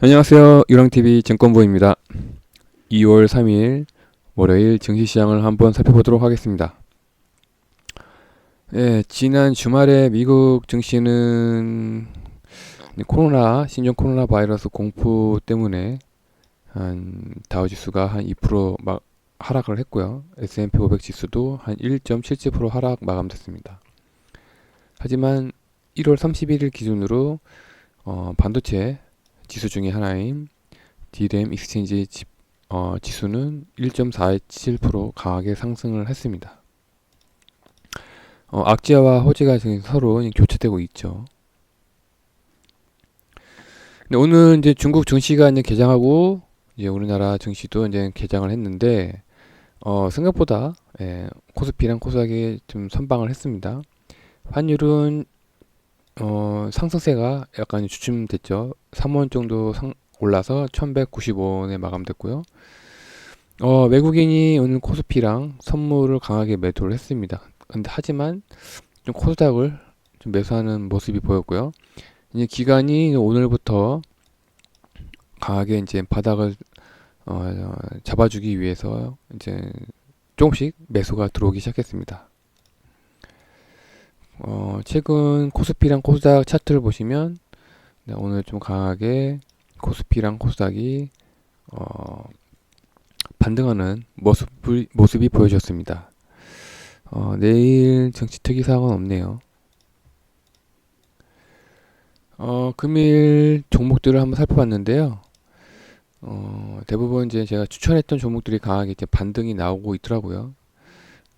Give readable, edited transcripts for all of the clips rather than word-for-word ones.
안녕하세요. 유랑TV 증권부입니다. 2월 3일 월요일 증시시장을 한번 살펴보도록 하겠습니다. 지난 주말에 미국 증시는 신종 코로나 바이러스 공포 때문에 다우지수가 한 2% 하락을 했고요. S&P 500 지수도 한 1.77% 하락 마감됐습니다. 하지만 1월 31일 기준으로 반도체 지수 중에 하나인 DRAM 익스체인지 지수는 1.47% 강하게 상승을 했습니다. 악재와 호재가 지금 서로 교차되고 있죠. 근데 오늘 이제 중국 증시가 이제 개장하고 이제 우리나라 증시도 이제 개장을 했는데 생각보다 코스피랑 코스닥이 좀 선방을 했습니다. 환율은 상승세가 약간 주춤됐죠. 3원 정도 올라서 1195원에 마감됐고요. 외국인이 오늘 코스피랑 선물을 강하게 매도를 했습니다. 근데 하지만 좀 코스닥을 좀 매수하는 모습이 보였고요. 이제 기관이 오늘부터 강하게 이제 바닥을 잡아주기 위해서 이제 조금씩 매수가 들어오기 시작했습니다. 최근 코스피랑 코스닥 차트를 보시면 오늘 좀 강하게 코스피랑 코스닥이 반등하는 모습이 보여졌습니다. 내일 정치 특이사항은 없네요. 금일 종목들을 한번 살펴봤는데요. 대부분 이제 제가 추천했던 종목들이 강하게 이제 반등이 나오고 있더라고요.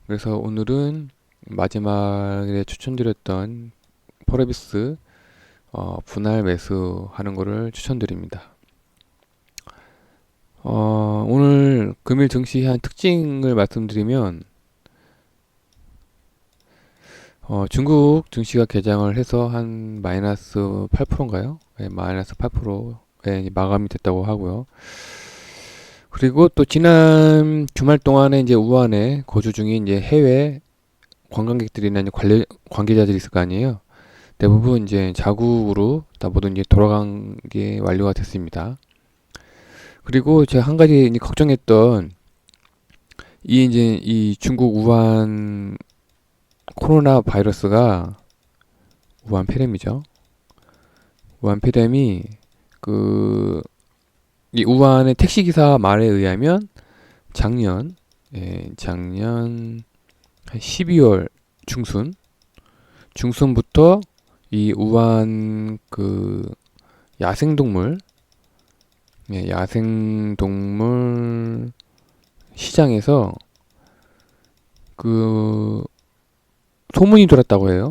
그래서 오늘은 마지막에 추천드렸던 포레비스 분할 매수하는 거를 추천드립니다. 오늘 금일 증시 한 특징을 말씀드리면 중국 증시가 개장을 해서 한 마이너스 8%인가요? 네, 마이너스 8%에 마감이 됐다고 하고요. 그리고 또 지난 주말 동안에 이제 우한에 거주 중인 이제 해외 관광객들이나 이제 관계자들이 있을 거 아니에요. 대부분 이제 자국으로 다 모두 이제 돌아간 게 완료가 됐습니다. 그리고 제가 한 가지 이제 걱정했던 이 중국 우한 코로나 바이러스가 우한 폐렴이죠. 우한 폐렴이 이 우한의 택시 기사 말에 의하면 작년 한 12월 중순부터 이 우한 야생동물 시장에서 소문이 돌았다고 해요.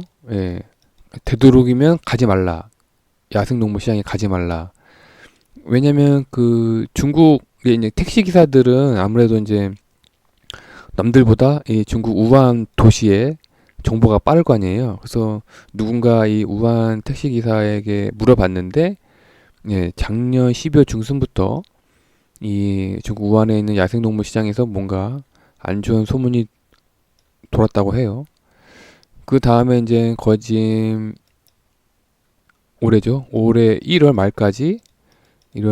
되도록이면 가지 말라. 야생동물 시장에 가지 말라. 왜냐면 중국의 이제 택시 기사들은 아무래도 이제 남들보다 이 중국 우한 도시에 정보가 빠를 거 아니에요. 그래서 누군가 이 우한 택시 기사에게 물어봤는데, 작년 12월 중순부터 이 중국 우한에 있는 야생동물 시장에서 뭔가 안 좋은 소문이 돌았다고 해요. 그 다음에 이제 올해 1월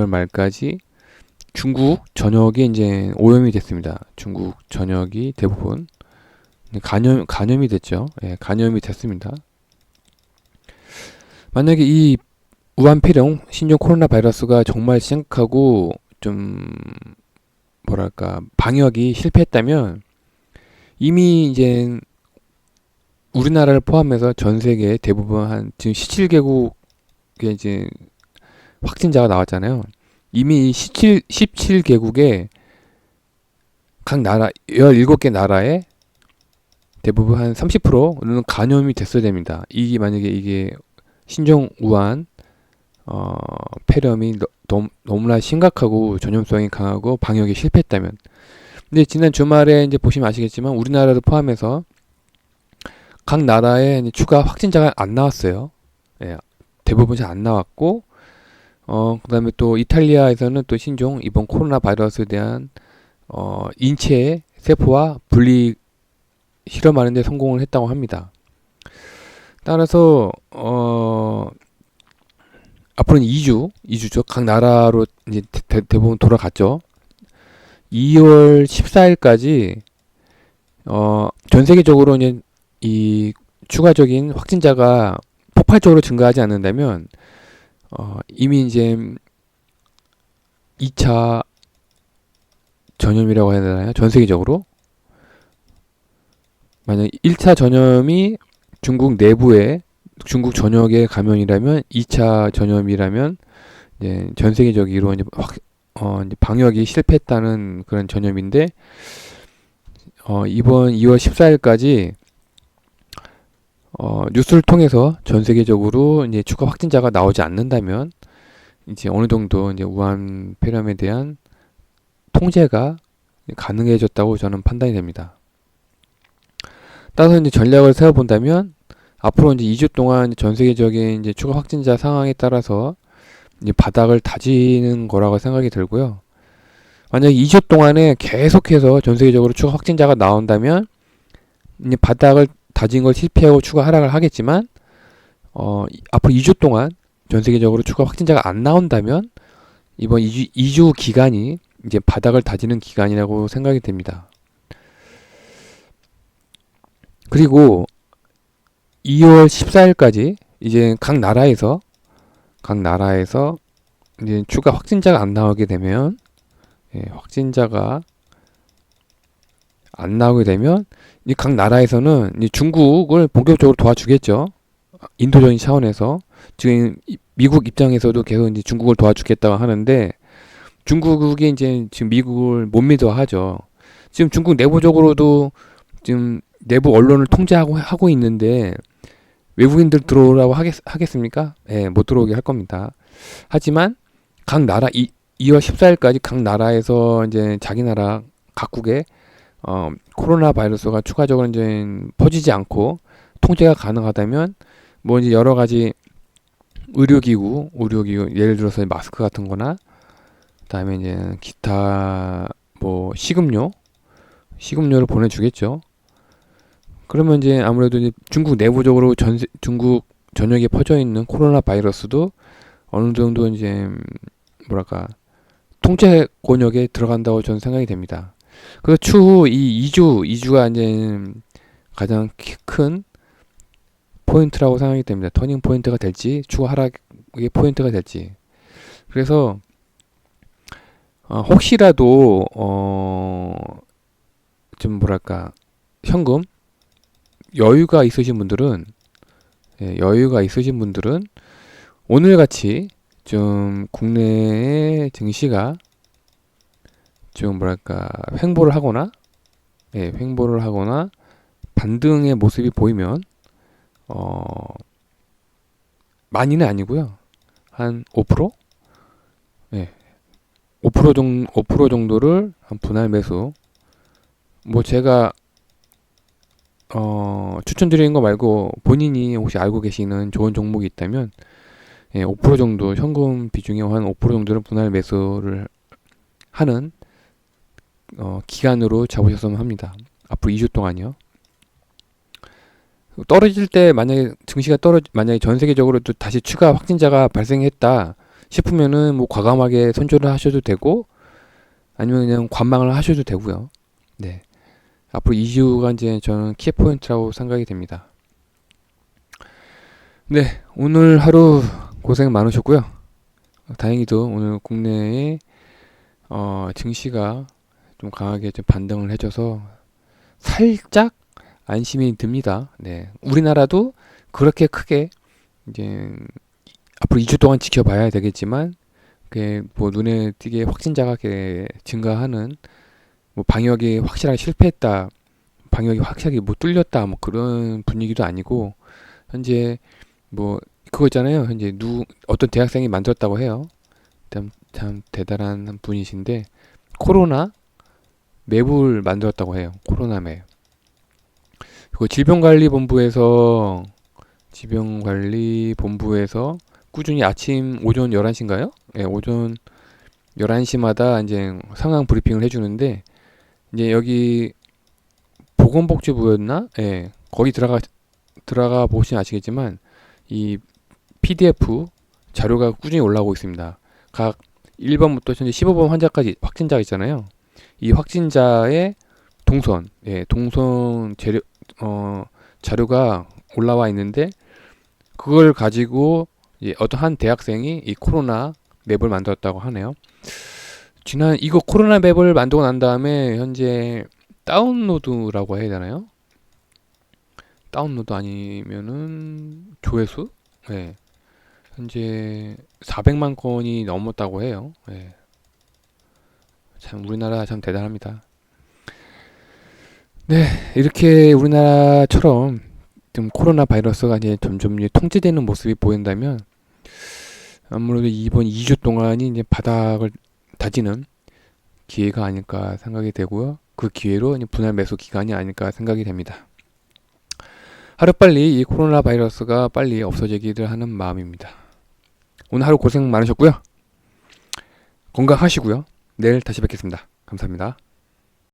말까지 중국 전역이 이제 오염이 됐습니다. 중국 전역이 대부분 간염이 됐죠. 간염이 됐습니다. 만약에 이 우한 폐렴 신종 코로나 바이러스가 정말 심각하고 좀 방역이 실패했다면 이미 이제 우리나라를 포함해서 전 세계 대부분 한 지금 17개국에 이제 확진자가 나왔잖아요. 이미 17개국에 각 나라 17개 나라에 대부분 한 30%는 간염이 됐어야 됩니다. 만약에 이게 신종 우한 폐렴이 너무나 심각하고 전염성이 강하고 방역이 실패했다면. 근데 지난 주말에 이제 보시면 아시겠지만 우리나라도 포함해서 각 나라에 추가 확진자가 안 나왔어요. 대부분 잘 안 나왔고, 그 다음에 또 이탈리아에서는 또 신종 이번 코로나 바이러스에 대한 인체 세포와 분리 실험하는 데 성공을 했다고 합니다. 따라서 앞으로는 2주죠. 각 나라로 이제 대부분 돌아갔죠. 2월 14일까지 전 세계적으로 이제 이 추가적인 확진자가 폭발적으로 증가하지 않는다면 이미 이제 2차 전염이라고 해야 되나요? 전 세계적으로 만약 1차 전염이 중국 내부에 중국 전역의 감염이라면 2차 전염이라면 이제 전 세계적으로 이제 이제 방역이 실패했다는 그런 전염인데 이번 2월 14일까지 뉴스를 통해서 전 세계적으로 이제 추가 확진자가 나오지 않는다면 이제 어느 정도 이제 우한 폐렴에 대한 통제가 가능해졌다고 저는 판단이 됩니다. 따라서 이제 전략을 세워본다면 앞으로 이제 2주 동안 전 세계적인 이제 추가 확진자 상황에 따라서 이제 바닥을 다지는 거라고 생각이 들고요. 만약에 2주 동안에 계속해서 전 세계적으로 추가 확진자가 나온다면 이제 바닥을 다진 걸 실패하고 추가 하락을 하겠지만 앞으로 2주 동안 전 세계적으로 추가 확진자가 안 나온다면 이번 2주 기간이 이제 바닥을 다지는 기간이라고 생각이 됩니다. 그리고 2월 14일까지 이제 각 나라에서 이제 추가 확진자가 안 나오게 되면 확진자가 안 나오게 되면 이 각 나라에서는 이제 중국을 본격적으로 도와주겠죠. 인도적인 차원에서 지금 미국 입장에서도 계속 이제 중국을 도와주겠다고 하는데 중국이 이제 지금 미국을 못 믿어하죠. 지금 중국 내부적으로도 지금 내부 언론을 통제하고 있는데 외국인들 들어오라고 하겠습니까? 예, 못 들어오게 할 겁니다. 하지만 각 나라 2월 14일까지 각 나라에서 이제 자기 나라 각국에 코로나 바이러스가 추가적으로 이제 퍼지지 않고 통제가 가능하다면 뭐 이제 여러 가지 의료기구 예를 들어서 마스크 같은 거나 그다음에 이제 기타 뭐 식음료를 보내주겠죠. 그러면 이제 아무래도 이제 중국 내부적으로 중국 전역에 퍼져 있는 코로나 바이러스도 어느 정도 이제 뭐랄까 통제 권역에 들어간다고 저는 생각이 됩니다. 그래서 추후 이 2주가 이제 가장 큰 포인트라고 생각이 됩니다. 터닝 포인트가 될지 추가 하락의 포인트가 될지. 그래서 혹시라도 좀 뭐랄까 현금 여유가 있으신 분들은 오늘같이 좀 국내의 증시가 좀 뭐랄까 횡보를 하거나 반등의 모습이 보이면 많이는 아니고요. 한 5%? 예. 5% 정도를 한 분할 매수. 뭐 제가 추천드리는 거 말고 본인이 혹시 알고 계시는 좋은 종목이 있다면 5% 정도 현금 비중의 한 5% 정도를 분할 매수를 하는 기간으로 잡으셨으면 합니다. 앞으로 2주 동안요. 떨어질 때 만약에 증시가 만약에 전 세계적으로 또 다시 추가 확진자가 발생했다 싶으면은 뭐 과감하게 손절을 하셔도 되고 아니면 그냥 관망을 하셔도 되고요. 네. 앞으로 2주가 이제 저는 키포인트라고 생각이 됩니다. 네, 오늘 하루 고생 많으셨고요. 다행히도 오늘 국내에 증시가 좀 강하게 좀 반등을 해줘서 살짝 안심이 듭니다. 네, 우리나라도 그렇게 크게 이제 앞으로 2주 동안 지켜봐야 되겠지만 뭐 눈에 띄게 확진자가 증가하는 뭐 방역이 확실하게 실패했다, 방역이 확실하게 못 뚫렸다, 뭐 그런 분위기도 아니고 현재 뭐 그거 있잖아요. 현재 어떤 대학생이 만들었다고 해요. 참 대단한 분이신데 코로나 맵을 만들었다고 해요. 코로나 맵. 그 질병관리본부에서 꾸준히 오전 11시인가요? 네, 오전 11시마다 이제 상황 브리핑을 해주는데 이제 여기 보건복지부였나? 예, 거기 들어가 보시면 아시겠지만 이 PDF 자료가 꾸준히 올라오고 있습니다. 각 1번부터 현재 15번 환자까지 확진자가 있잖아요. 이 확진자의 동선, 동선 자료가 올라와 있는데 그걸 가지고 어떤 한 대학생이 이 코로나 맵을 만들었다고 하네요. 이거 코로나 맵을 만들고 난 다음에 현재 다운로드라고 해야 되나요? 다운로드 아니면은 조회수? 네. 현재 400만 건이 넘었다고 해요. 네. 참 우리나라 참 대단합니다. 네, 이렇게 우리나라처럼 좀 코로나 바이러스가 이제 점점 이제 통제되는 모습이 보인다면 아무래도 이번 2주 동안이 이제 바닥을 다지는 기회가 아닐까 생각이 되고요. 그 기회로 이제 분할 매수 기간이 아닐까 생각이 됩니다. 하루빨리 이 코로나 바이러스가 빨리 없어지기를 하는 마음입니다. 오늘 하루 고생 많으셨고요. 건강하시고요. 내일 다시 뵙겠습니다. 감사합니다.